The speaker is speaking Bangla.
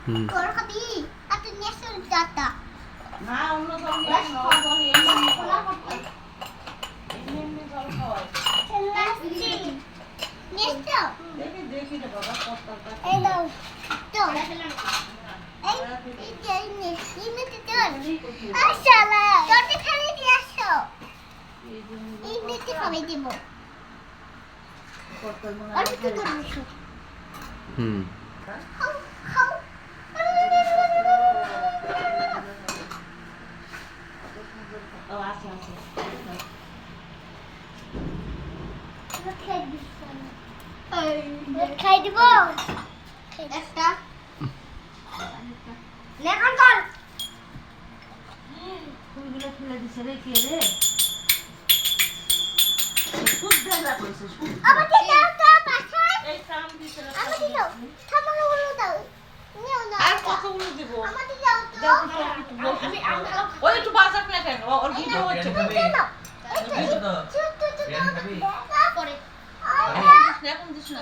তোর খাবি আর তুই নেসে দাতা না অন্য জল নিয়ে আস, অন্য জল নিয়ে আস। এমনি জল খাওয়াই। নেসে দেখি রে বাবা কতটা। এই নাও তো এই যে নেসে নিতে চল আশালা তোর খালি দিয়ে আসো এই নিতে খাবে দেব আর কি করবি খাও খাও ও আছে আছে। খাই দিব একটা লেখন কর ফুলগুলো ফেলে দিছে রে কে রে? খুব ভেজা কইছে খুব। আমাকে দাও তো পাছায় এই কাম দিছে রে। আমাকে দাও থামানো হলো দাও নিও না আর কতগুলো দিব? আমাকে দাও তো দেখো তো একটু বসে। ওই একটু বাজার না কেন? ওর ভিডিও হচ্ছে। এই তো ছোট ছোট দাও করে এখন দিস না।